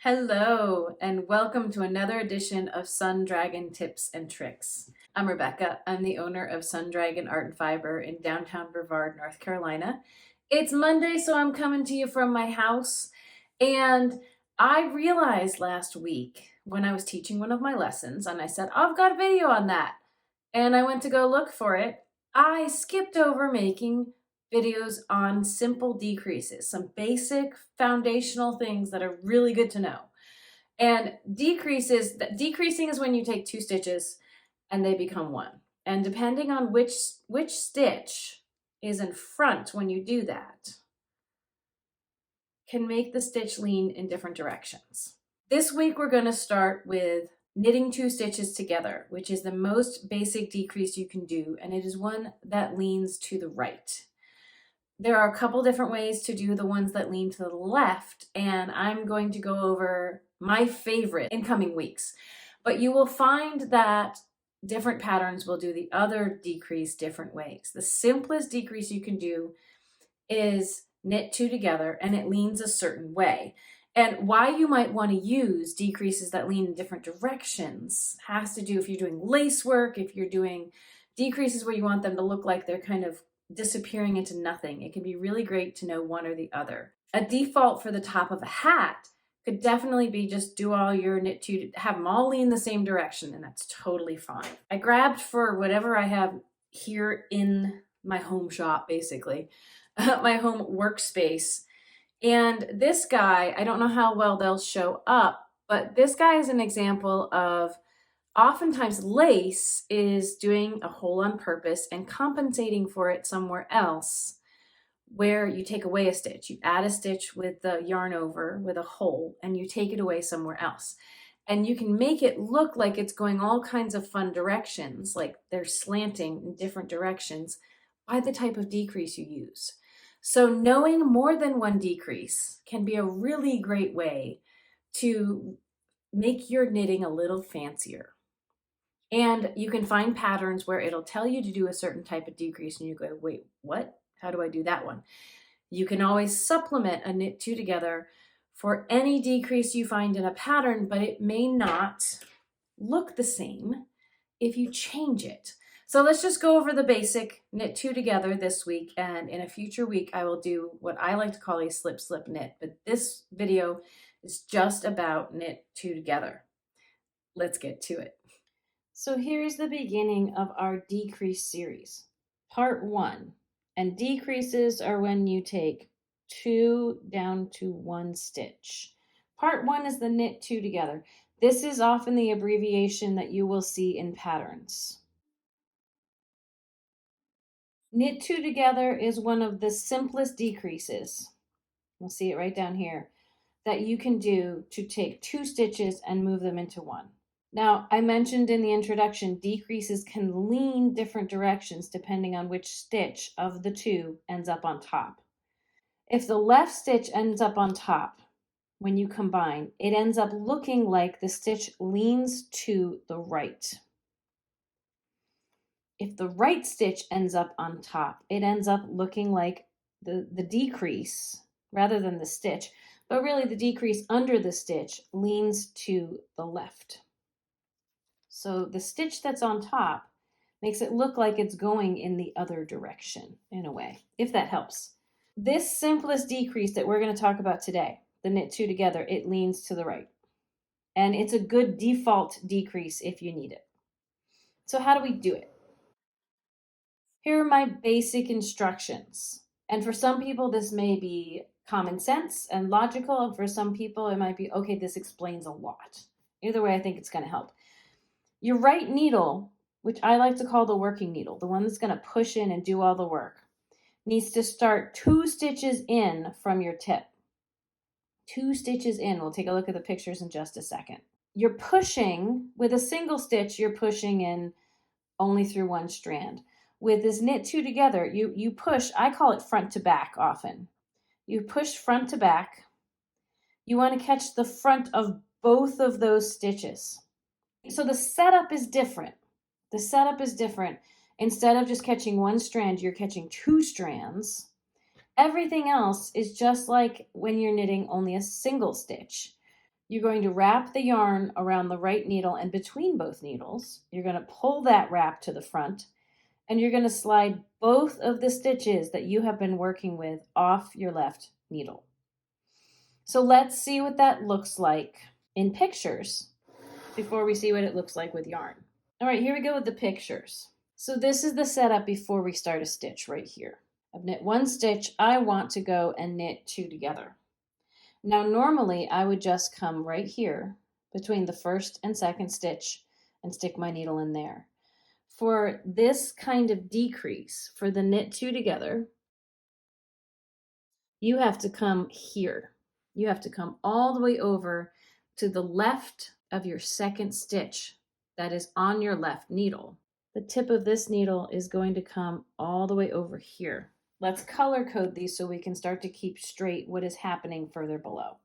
Hello, and welcome to another edition of Sun Dragon Tips and Tricks. I'm Rebecca. I'm the owner of Sun Dragon Art and Fiber in downtown Brevard, North Carolina. It's Monday, so I'm coming to you from my house. And I realized last week when I was teaching one of my lessons, and I said, I've got a video on that. And I went to go look for it. I skipped over making videos on simple decreases, some basic foundational things that are really good to know. And decreasing is when you take two stitches and they become one. And depending on which stitch is in front when you do that, can make the stitch lean in different directions. This week we're going to start with knitting two stitches together, which is the most basic decrease you can do, and it is one that leans to the right. There are a couple different ways to do the ones that lean to the left, and I'm going to go over my favorite in coming weeks. But you will find that different patterns will do the other decrease different ways. The simplest decrease you can do is knit two together, and it leans a certain way. And why you might want to use decreases that lean in different directions has to do if you're doing lace work, if you're doing decreases where you want them to look like they're kind of disappearing into nothing. It can be really great to know one or the other. A default for the top of a hat could definitely be just do all your knit two, have them all lean the same direction, and that's totally fine. I grabbed for whatever I have here in my home shop, basically, my home workspace. And this guy, I don't know how well they'll show up, but this guy is an example of oftentimes lace is doing a hole on purpose and compensating for it somewhere else, where you take away a stitch. You add a stitch with the yarn over with a hole and you take it away somewhere else. And you can make it look like it's going all kinds of fun directions, like they're slanting in different directions by the type of decrease you use. So knowing more than one decrease can be a really great way to make your knitting a little fancier. And you can find patterns where it'll tell you to do a certain type of decrease and you go, wait, what? How do I do that one? You can always supplement a knit two together for any decrease you find in a pattern, but it may not look the same if you change it. So let's just go over the basic knit two together this week, and in a future week I will do what I like to call a slip slip knit, but this video is just about knit two together. Let's get to it. So here's the beginning of our decrease series, part 1. And decreases are when you take two down to one stitch. Part 1 is the knit two together. This is often the abbreviation that you will see in patterns. Knit two together is one of the simplest decreases. We'll see it right down here, that you can do to take two stitches and move them into one. Now, I mentioned in the introduction, decreases can lean different directions depending on which stitch of the two ends up on top. If the left stitch ends up on top, when you combine, it ends up looking like the stitch leans to the right. If the right stitch ends up on top, it ends up looking like the decrease rather than the stitch, but really the decrease under the stitch leans to the left. So the stitch that's on top makes it look like it's going in the other direction in a way, if that helps. This simplest decrease that we're going to talk about today, the knit two together, it leans to the right. And it's a good default decrease if you need it. So how do we do it? Here are my basic instructions. And for some people, this may be common sense and logical. And for some people, it might be, okay, this explains a lot. Either way, I think it's going to help. Your right needle, which I like to call the working needle, the one that's going to push in and do all the work, needs to start two stitches in from your tip. Two stitches in. We'll take a look at the pictures in just a second. You're pushing, with a single stitch, you're pushing in only through one strand. With this knit two together, you push, I call it front to back often. You push front to back. You want to catch the front of both of those stitches. So the setup is different. The setup is different. Instead of just catching one strand, you're catching two strands. Everything else is just like when you're knitting only a single stitch. You're going to wrap the yarn around the right needle and between both needles. You're going to pull that wrap to the front, and you're going to slide both of the stitches that you have been working with off your left needle. So let's see what that looks like in pictures before we see what it looks like with yarn. All right, here we go with the pictures. So this is the setup before we start a stitch right here. I've knit one stitch. I want to go and knit two together. Now normally I would just come right here between the first and second stitch and stick my needle in there. For this kind of decrease, for the knit two together, you have to come here. You have to come all the way over to the left of your second stitch that is on your left needle. The tip of this needle is going to come all the way over here. Let's color code these so we can start to keep straight what is happening further below.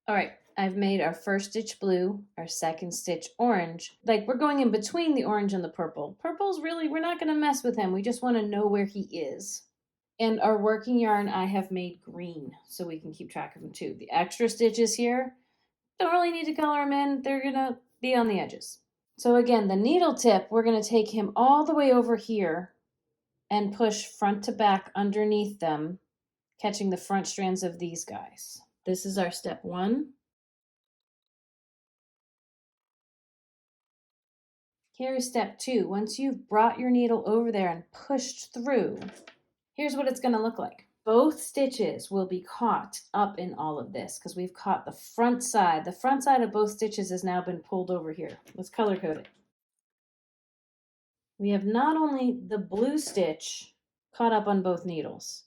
All right, I've made our first stitch blue, our second stitch orange. Like we're going in between the orange and the purple. Purple's really, we're not gonna mess with him. We just wanna know where he is. And our working yarn I have made green so we can keep track of them too. The extra stitches here, don't really need to color them in. They're gonna be on the edges. So again, the needle tip, we're gonna take him all the way over here and push front to back underneath them, catching the front strands of these guys. This is our step one. Here's step two. Once you've brought your needle over there and pushed through, here's what it's gonna look like. Both stitches will be caught up in all of this because we've caught the front side. The front side of both stitches has now been pulled over here. Let's color code it. We have not only the blue stitch caught up on both needles,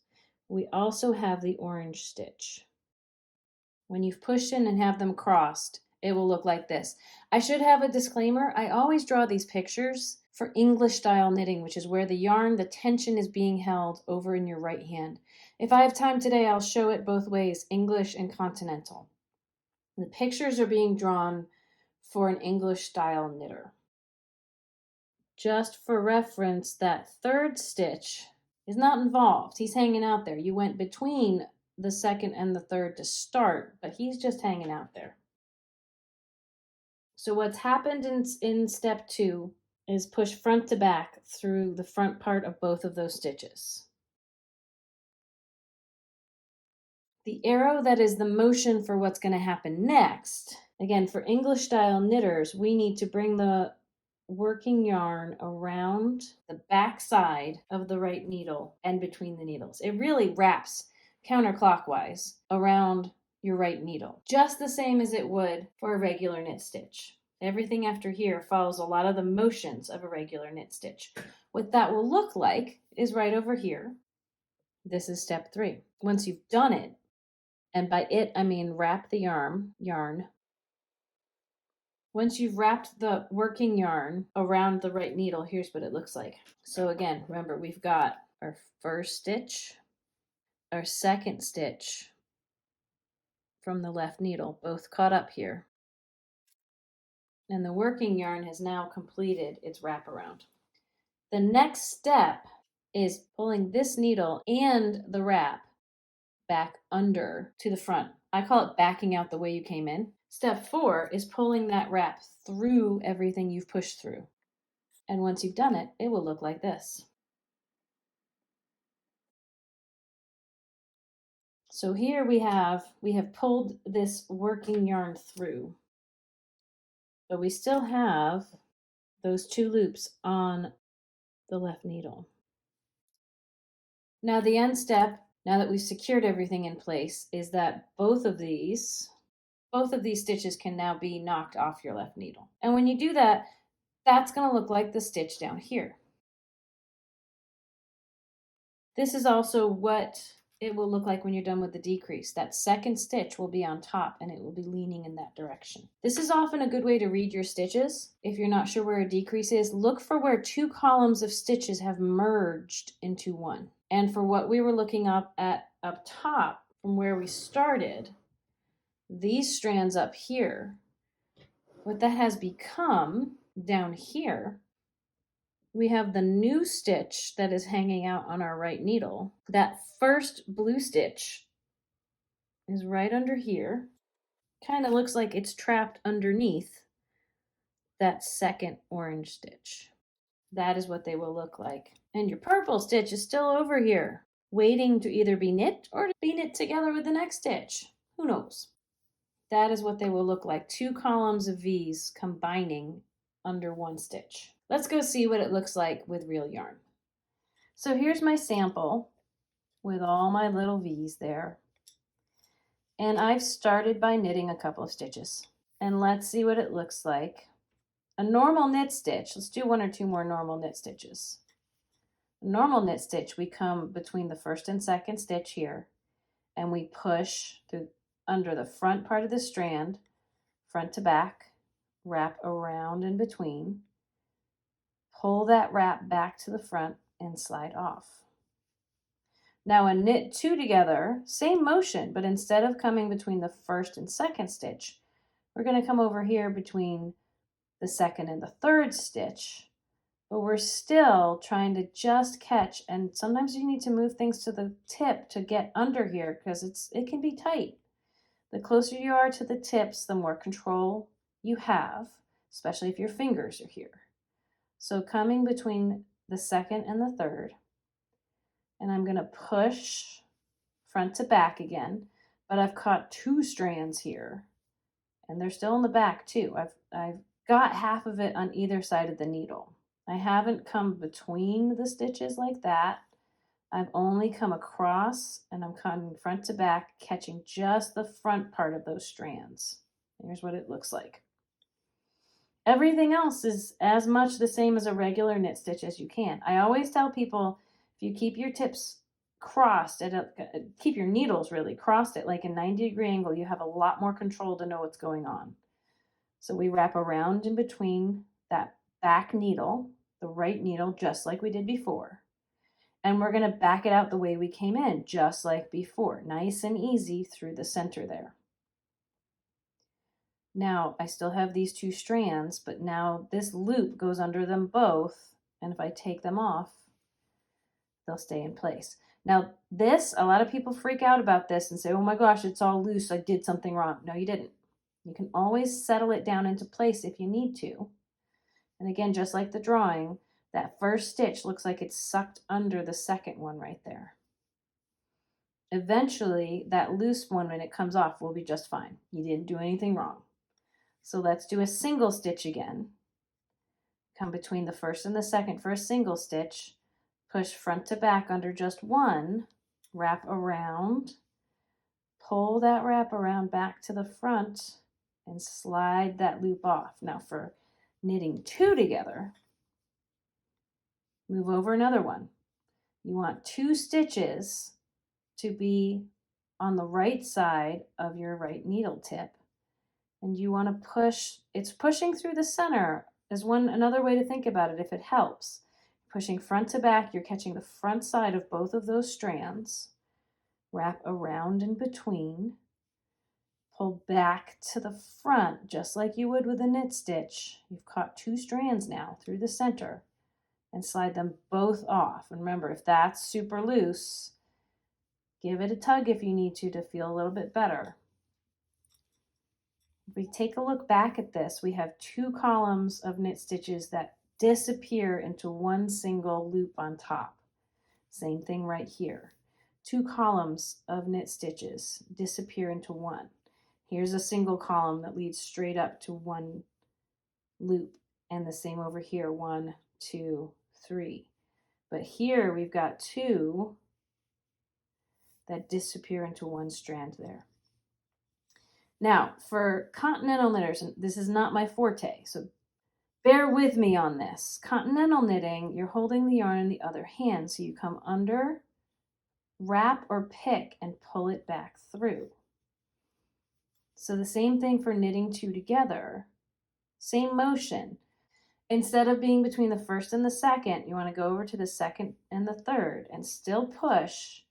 we also have the orange stitch. When you've pushed in and have them crossed, it will look like this. I should have a disclaimer. I always draw these pictures for English style knitting, which is where the yarn, the tension is being held over in your right hand. If I have time today, I'll show it both ways, English and continental. The pictures are being drawn for an English style knitter. Just for reference, that third stitch is not involved. He's hanging out there. You went between the second and the third to start, but he's just hanging out there. So what's happened in step two is push front to back through the front part of both of those stitches. The arrow that is the motion for what's going to happen next, again, for English style knitters, we need to bring the working yarn around the back side of the right needle and between the needles. It really wraps counterclockwise around your right needle, just the same as it would for a regular knit stitch. Everything after here follows a lot of the motions of a regular knit stitch. What that will look like is right over here. This is step three. Once you've done it, and by it I mean wrap the yarn. Once you've wrapped the working yarn around the right needle, here's what it looks like. So again, remember we've got our first stitch, our second stitch from the left needle, both caught up here. And the working yarn has now completed its wraparound. The next step is pulling this needle and the wrap back under to the front. I call it backing out the way you came in. Step four is pulling that wrap through everything you've pushed through. And once you've done it, it will look like this. So here we have pulled this working yarn through, but we still have those two loops on the left needle. Now the end step, now that we've secured everything in place, is that both of these stitches can now be knocked off your left needle. And when you do that, that's going to look like the stitch down here. This is also what it will look like when you're done with the decrease. That second stitch will be on top and it will be leaning in that direction. This is often a good way to read your stitches. If you're not sure where a decrease is, look for where two columns of stitches have merged into one. And for what we were looking up top from where we started, these strands up here, what that has become down here, we have the new stitch that is hanging out on our right needle. That first blue stitch is right under here. Kind of looks like it's trapped underneath that second orange stitch. That is what they will look like. And your purple stitch is still over here, waiting to either be knit or to be knit together with the next stitch. Who knows? That is what they will look like. 2 columns of V's combining under one stitch. Let's go see what it looks like with real yarn. So here's my sample with all my little V's there. And I've started by knitting a couple of stitches. And let's see what it looks like. A normal knit stitch, let's do 1 or 2 more normal knit stitches. A normal knit stitch, we come between the first and second stitch here, and we push through under the front part of the strand, front to back, wrap around in between, pull that wrap back to the front and slide off. Now a knit 2 together, same motion, but instead of coming between the first and second stitch, we're going to come over here between the second and the third stitch, but we're still trying to just catch, and sometimes you need to move things to the tip to get under here because it can be tight. The closer you are to the tips, the more control you have, especially if your fingers are here. So coming between the second and the third, and I'm going to push front to back again, but I've caught 2 strands here, and they're still in the back too. I've got half of it on either side of the needle. I haven't come between the stitches like that. I've only come across, and I'm coming front to back, catching just the front part of those strands. Here's what it looks like. Everything else is as much the same as a regular knit stitch as you can. I always tell people, if you keep your tips crossed, keep your needles really crossed at like a 90-degree angle, you have a lot more control to know what's going on. So we wrap around in between that back needle, the right needle, just like we did before. And we're going to back it out the way we came in, just like before. Nice and easy through the center there. Now, I still have these 2 strands, but now this loop goes under them both, and if I take them off, they'll stay in place. Now, this, a lot of people freak out about this and say, oh my gosh, it's all loose, I did something wrong. No, you didn't. You can always settle it down into place if you need to. And again, just like the drawing, that first stitch looks like it's sucked under the second one right there. Eventually, that loose one, when it comes off, will be just fine. You didn't do anything wrong. So let's do a single stitch again. Come between the first and the second for a single stitch, push front to back under just 1, wrap around, pull that wrap around back to the front, and slide that loop off. Now for knitting 2 together, move over another one. You want 2 stitches to be on the right side of your right needle tip, and you want to push, it's pushing through the center is another way to think about it if it helps. Pushing front to back, you're catching the front side of both of those strands, wrap around in between, pull back to the front just like you would with a knit stitch. You've caught 2 strands now through the center, and slide them both off. And remember, if that's super loose, give it a tug if you need to feel a little bit better. If we take a look back at this, we have 2 columns of knit stitches that disappear into one single loop on top. Same thing right here. 2 columns of knit stitches disappear into one. Here's a single column that leads straight up to one loop, and the same over here, 1, 2, 3. But here we've got 2 that disappear into one strand there. Now, for continental knitters, and this is not my forte, so bear with me on this. Continental knitting, you're holding the yarn in the other hand, so you come under, wrap or pick, and pull it back through. So the same thing for knitting 2 together, same motion. Instead of being between the first and the second, you want to go over to the second and the third and still push,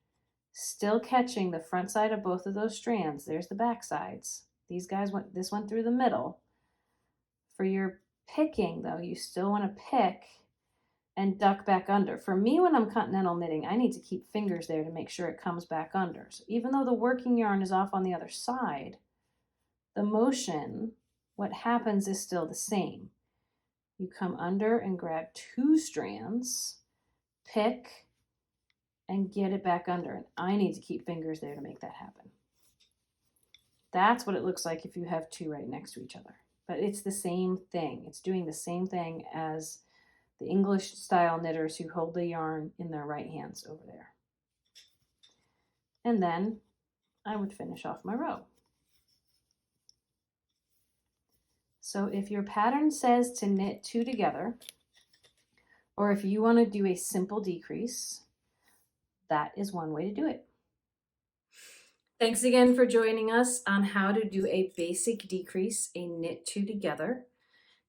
still catching the front side of both of those strands. There's the back sides. This went through the middle. For your picking though, you still want to pick and duck back under. For me, when I'm continental knitting, I need to keep fingers there to make sure it comes back under. So even though the working yarn is off on the other side, the motion, what happens is still the same. You come under and grab 2 strands, pick, and get it back under. And I need to keep fingers there to make that happen. That's what it looks like if you have 2 right next to each other. But it's the same thing. It's doing the same thing as the English style knitters who hold the yarn in their right hands over there. And then I would finish off my row. So if your pattern says to knit 2 together, or if you want to do a simple decrease, that is one way to do it. Thanks again for joining us on how to do a basic decrease, a knit 2 together.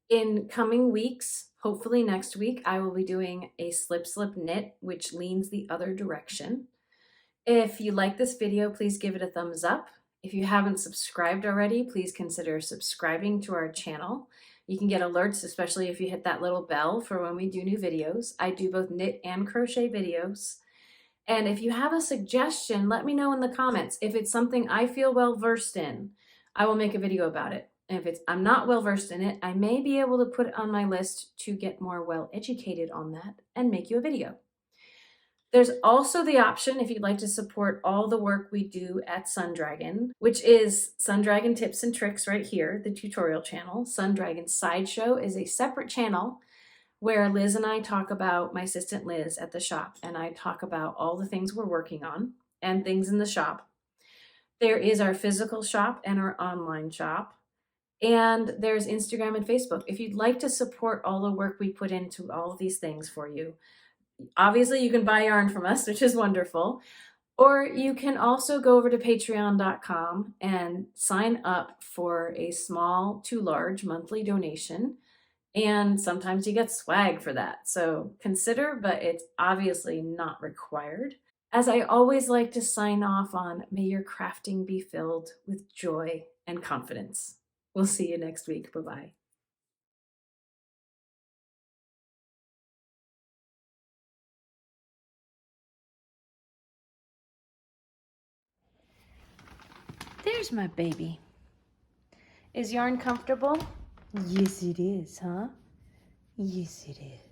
In coming weeks, hopefully next week, I will be doing a slip slip knit, which leans the other direction. If you like this video, please give it a thumbs up. If you haven't subscribed already, please consider subscribing to our channel. You can get alerts, especially if you hit that little bell for when we do new videos. I do both knit and crochet videos. And if you have a suggestion, let me know in the comments. If it's something I feel well versed in, I will make a video about it. And if I'm not well versed in it, I may be able to put it on my list to get more well educated on that and make you a video. There's also the option, if you'd like to support all the work we do at Sundragon, which is Sundragon Tips and Tricks right here, the tutorial channel. Sundragon Sideshow is a separate channel where Liz and I talk about, my assistant Liz at the shop, and I talk about all the things we're working on and things in the shop. There is our physical shop and our online shop. And there's Instagram and Facebook. If you'd like to support all the work we put into all of these things for you, obviously you can buy yarn from us, which is wonderful. Or you can also go over to patreon.com and sign up for a small to large monthly donation. And sometimes you get swag for that. So consider, but it's obviously not required. As I always like to sign off on, may your crafting be filled with joy and confidence. We'll see you next week. Bye-bye. There's my baby. Is yarn comfortable? Yes, it is, huh? Yes, it is.